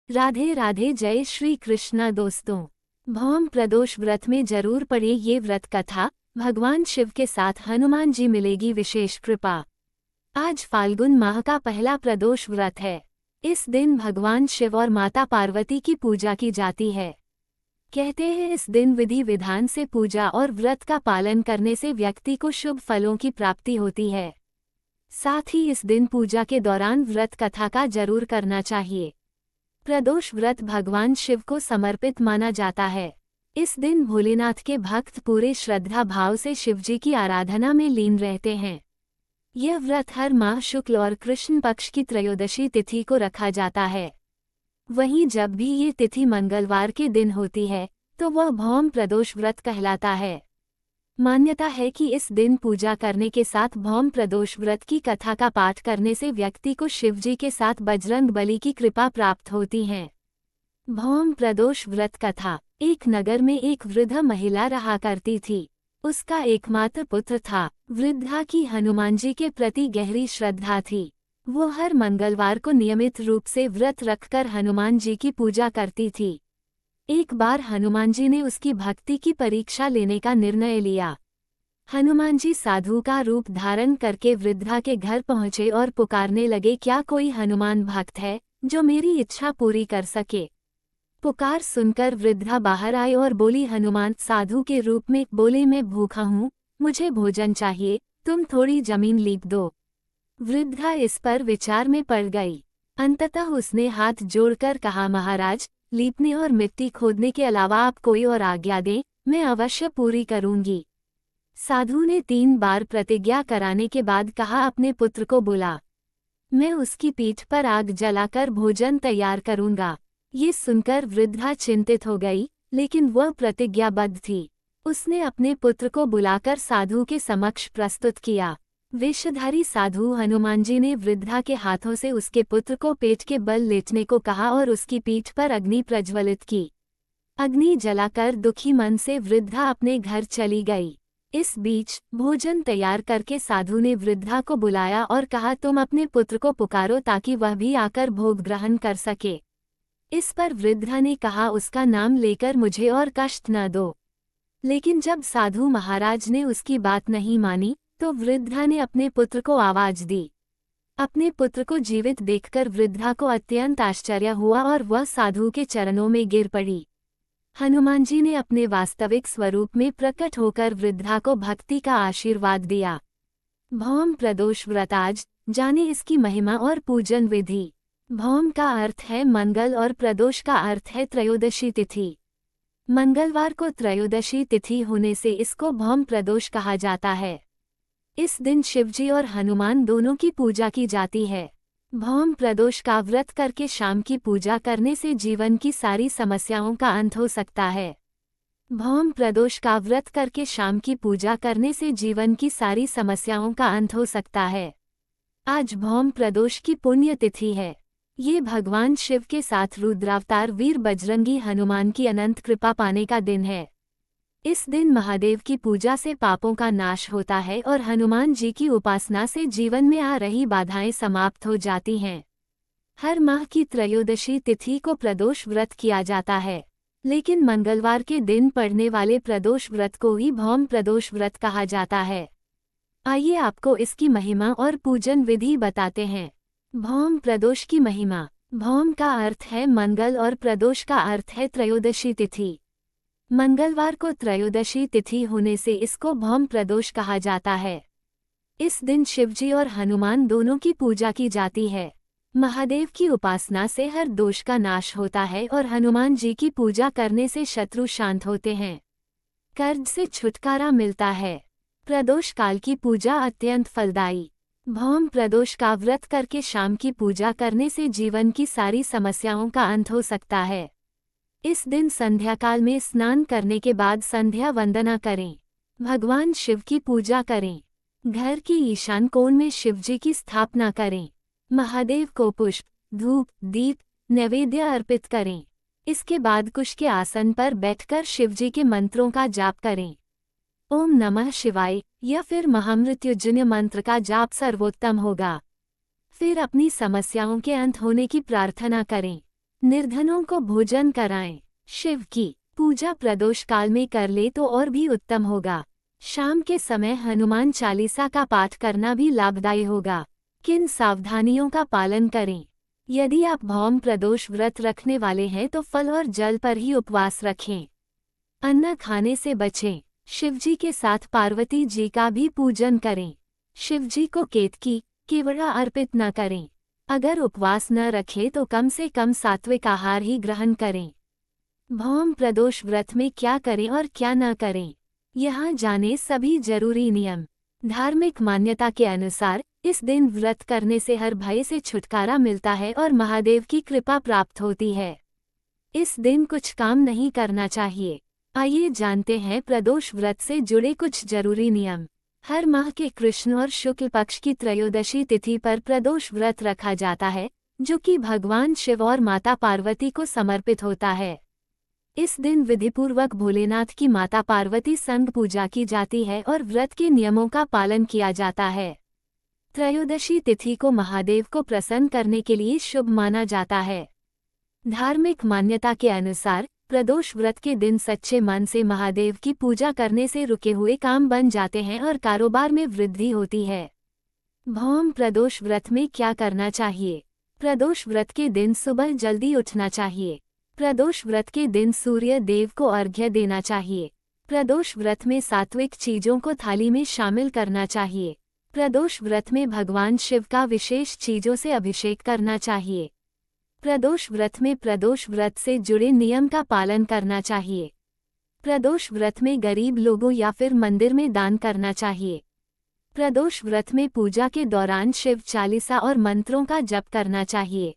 राधे राधे, जय श्री कृष्णा दोस्तों। भौम प्रदोष व्रत में जरूर पढ़े ये व्रत कथा। भगवान शिव के साथ हनुमान जी मिलेगी विशेष कृपा। आज फाल्गुन माह का पहला प्रदोष व्रत है। इस दिन भगवान शिव और माता पार्वती की पूजा की जाती है। कहते हैं इस दिन विधि विधान से पूजा और व्रत का पालन करने से व्यक्ति को शुभ फलों की प्राप्ति होती है। साथ ही इस दिन पूजा के दौरान व्रत कथा का जरूर करना चाहिए। प्रदोष व्रत भगवान शिव को समर्पित माना जाता है। इस दिन भोलेनाथ के भक्त पूरे श्रद्धा भाव से शिवजी की आराधना में लीन रहते हैं। यह व्रत हर माह शुक्ल और कृष्ण पक्ष की त्रयोदशी तिथि को रखा जाता है। वहीं जब भी ये तिथि मंगलवार के दिन होती है तो वह भौम प्रदोष व्रत कहलाता है। मान्यता है कि इस दिन पूजा करने के साथ भौम प्रदोष व्रत की कथा का पाठ करने से व्यक्ति को शिवजी के साथ बजरंग बली की कृपा प्राप्त होती है। भौम प्रदोष व्रत कथा। एक नगर में एक वृद्ध महिला रहा करती थी। उसका एकमात्र पुत्र था। वृद्धा की हनुमान जी के प्रति गहरी श्रद्धा थी। वो हर मंगलवार को नियमित रूप से व्रत रखकर हनुमान जी की पूजा करती थी। एक बार हनुमान जी ने उसकी भक्ति की परीक्षा लेने का निर्णय लिया। हनुमान जी साधु का रूप धारण करके वृद्धा के घर पहुंचे और पुकारने लगे, क्या कोई हनुमान भक्त है जो मेरी इच्छा पूरी कर सके। पुकार सुनकर वृद्धा बाहर आई और बोली, हनुमान साधु के रूप में बोले, मैं भूखा हूँ, मुझे भोजन चाहिए, तुम थोड़ी जमीन लीप दो। वृद्धा इस पर विचार में पड़ गई। अंततः उसने हाथ जोड़कर कहा, महाराज, लीपने और मिट्टी खोदने के अलावा आप कोई और आज्ञा दें, मैं अवश्य पूरी करूंगी। साधु ने 3 बार प्रतिज्ञा कराने के बाद कहा, अपने पुत्र को बुला, मैं उसकी पीठ पर आग जलाकर भोजन तैयार करूंगा। ये सुनकर वृद्धा चिंतित हो गई, लेकिन वह प्रतिज्ञाबद्ध थी। उसने अपने पुत्र को बुलाकर साधु के समक्ष प्रस्तुत किया। वेशधारी साधु हनुमान जी ने वृद्धा के हाथों से उसके पुत्र को पेट के बल लेटने को कहा और उसकी पीठ पर अग्नि प्रज्वलित की। अग्नि जलाकर दुखी मन से वृद्धा अपने घर चली गई। इस बीच भोजन तैयार करके साधु ने वृद्धा को बुलाया और कहा, तुम अपने पुत्र को पुकारो ताकि वह भी आकर भोग ग्रहण कर सके। इस पर वृद्धा ने कहा, उसका नाम लेकर मुझे और कष्ट न दो। लेकिन जब साधु महाराज ने उसकी बात नहीं मानी तो वृद्धा ने अपने पुत्र को आवाज दी। अपने पुत्र को जीवित देखकर वृद्धा को अत्यंत आश्चर्य हुआ और वह साधु के चरणों में गिर पड़ी। हनुमान जी ने अपने वास्तविक स्वरूप में प्रकट होकर वृद्धा को भक्ति का आशीर्वाद दिया। भौम प्रदोष व्रत। आज जाने इसकी महिमा और पूजन विधि। भौम का अर्थ है मंगल और प्रदोष का अर्थ है त्रयोदशी तिथि। मंगलवार को त्रयोदशी तिथि होने से इसको भौम प्रदोष कहा जाता है। इस दिन शिवजी और हनुमान दोनों की पूजा की जाती है। भौम प्रदोष का व्रत करके शाम की पूजा करने से जीवन की सारी समस्याओं का अंत हो सकता है। भौम प्रदोष का व्रत करके शाम की पूजा करने से जीवन की सारी समस्याओं का अंत हो सकता है। आज भौम प्रदोष की पुण्य तिथि है। ये भगवान शिव के साथ रुद्रावतार वीर बजरंगी हनुमान की अनंत कृपा पाने का दिन है। इस दिन महादेव की पूजा से पापों का नाश होता है और हनुमान जी की उपासना से जीवन में आ रही बाधाएं समाप्त हो जाती हैं। हर माह की त्रयोदशी तिथि को प्रदोष व्रत किया जाता है, लेकिन मंगलवार के दिन पड़ने वाले प्रदोष व्रत को ही भौम प्रदोष व्रत कहा जाता है। आइए आपको इसकी महिमा और पूजन विधि बताते हैं। भौम प्रदोष की महिमा। भौम का अर्थ है मंगल और प्रदोष का अर्थ है त्रयोदशी तिथि। मंगलवार को त्रयोदशी तिथि होने से इसको भौम प्रदोष कहा जाता है। इस दिन शिवजी और हनुमान दोनों की पूजा की जाती है। महादेव की उपासना से हर दोष का नाश होता है और हनुमान जी की पूजा करने से शत्रु शांत होते हैं। कर्ज से छुटकारा मिलता है। प्रदोष काल की पूजा अत्यंत फलदायी। भौम प्रदोष का व्रत करके शाम की पूजा करने से जीवन की सारी समस्याओं का अंत हो सकता है। इस दिन संध्या काल में स्नान करने के बाद संध्या वंदना करें। भगवान शिव की पूजा करें। घर की ईशान कोण में शिवजी की स्थापना करें। महादेव को पुष्प, धूप, दीप, नैवेद्य अर्पित करें। इसके बाद कुश के आसन पर बैठकर शिवजी के मंत्रों का जाप करें। ओम नमः शिवाय या फिर महामृत्युंजय मंत्र का जाप सर्वोत्तम होगा। फिर अपनी समस्याओं के अंत होने की प्रार्थना करें। निर्धनों को भोजन कराएं। शिव की पूजा प्रदोष काल में कर ले तो और भी उत्तम होगा। शाम के समय हनुमान चालीसा का पाठ करना भी लाभदायी होगा। किन सावधानियों का पालन करें? यदि आप भौम प्रदोष व्रत रखने वाले हैं तो फल और जल पर ही उपवास रखें। अन्न खाने से बचें। शिवजी के साथ पार्वती जी का भी पूजन करें। शिवजी को केतकी, केवड़ा अर्पित न करें। अगर उपवास न रखें तो कम से कम सात्विक आहार ही ग्रहण करें। भौम प्रदोष व्रत में क्या करें और क्या न करें, यहाँ जाने सभी जरूरी नियम। धार्मिक मान्यता के अनुसार इस दिन व्रत करने से हर भय से छुटकारा मिलता है और महादेव की कृपा प्राप्त होती है। इस दिन कुछ काम नहीं करना चाहिए। आइए जानते हैं प्रदोष व्रत से जुड़े कुछ जरूरी नियम। हर माह के कृष्ण और शुक्ल पक्ष की त्रयोदशी तिथि पर प्रदोष व्रत रखा जाता है, जो कि भगवान शिव और माता पार्वती को समर्पित होता है। इस दिन विधिपूर्वक भोलेनाथ की माता पार्वती संग पूजा की जाती है और व्रत के नियमों का पालन किया जाता है। त्रयोदशी तिथि को महादेव को प्रसन्न करने के लिए शुभ माना जाता है। धार्मिक मान्यता के अनुसार प्रदोष व्रत के दिन सच्चे मन से महादेव की पूजा करने से रुके हुए काम बन जाते हैं और कारोबार में वृद्धि होती है। भौम प्रदोष व्रत में क्या करना चाहिए? प्रदोष व्रत के दिन सुबह जल्दी उठना चाहिए। प्रदोष व्रत के दिन सूर्य देव को अर्घ्य देना चाहिए। प्रदोष व्रत में सात्विक चीजों को थाली में शामिल करना चाहिए। प्रदोष व्रत में भगवान शिव का विशेष चीजों से अभिषेक करना चाहिए। प्रदोष व्रत में प्रदोष व्रत से जुड़े नियम का पालन करना चाहिए। प्रदोष व्रत में गरीब लोगों या फिर मंदिर में दान करना चाहिए। प्रदोष व्रत में पूजा के दौरान शिव चालीसा और मंत्रों का जप करना चाहिए।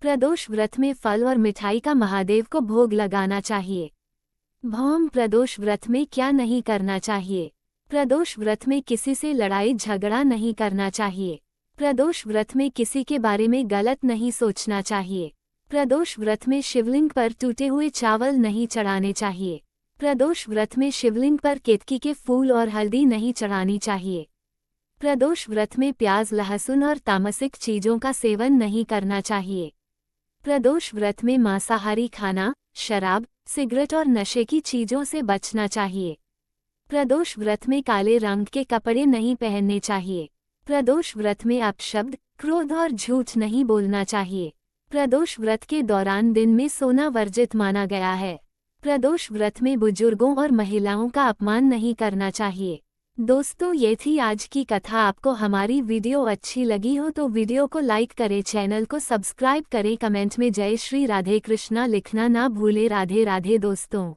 प्रदोष व्रत में फल और मिठाई का महादेव को भोग लगाना चाहिए। भौम प्रदोष व्रत में क्या नहीं करना चाहिए? प्रदोष व्रत में किसी से लड़ाई झगड़ा नहीं करना चाहिए। प्रदोष व्रत में किसी के बारे में गलत नहीं सोचना चाहिए। प्रदोष व्रत में शिवलिंग पर टूटे हुए चावल नहीं चढ़ाने चाहिए। प्रदोष व्रत में शिवलिंग पर केतकी के फूल और हल्दी नहीं चढ़ानी चाहिए। प्रदोष व्रत में प्याज, लहसुन और तामसिक चीजों का सेवन नहीं करना चाहिए। प्रदोष व्रत में मांसाहारी खाना, शराब, सिगरेट और नशे की चीजों से बचना चाहिए। प्रदोष व्रत में काले रंग के कपड़े नहीं पहनने चाहिए। प्रदोष व्रत में अपशब्द, क्रोध और झूठ नहीं बोलना चाहिए। प्रदोष व्रत के दौरान दिन में सोना वर्जित माना गया है। प्रदोष व्रत में बुजुर्गों और महिलाओं का अपमान नहीं करना चाहिए। दोस्तों, ये थी आज की कथा। आपको हमारी वीडियो अच्छी लगी हो तो वीडियो को लाइक करें, चैनल को सब्सक्राइब करें, कमेंट में जय श्री राधे कृष्णा लिखना ना भूले। राधे राधे दोस्तों।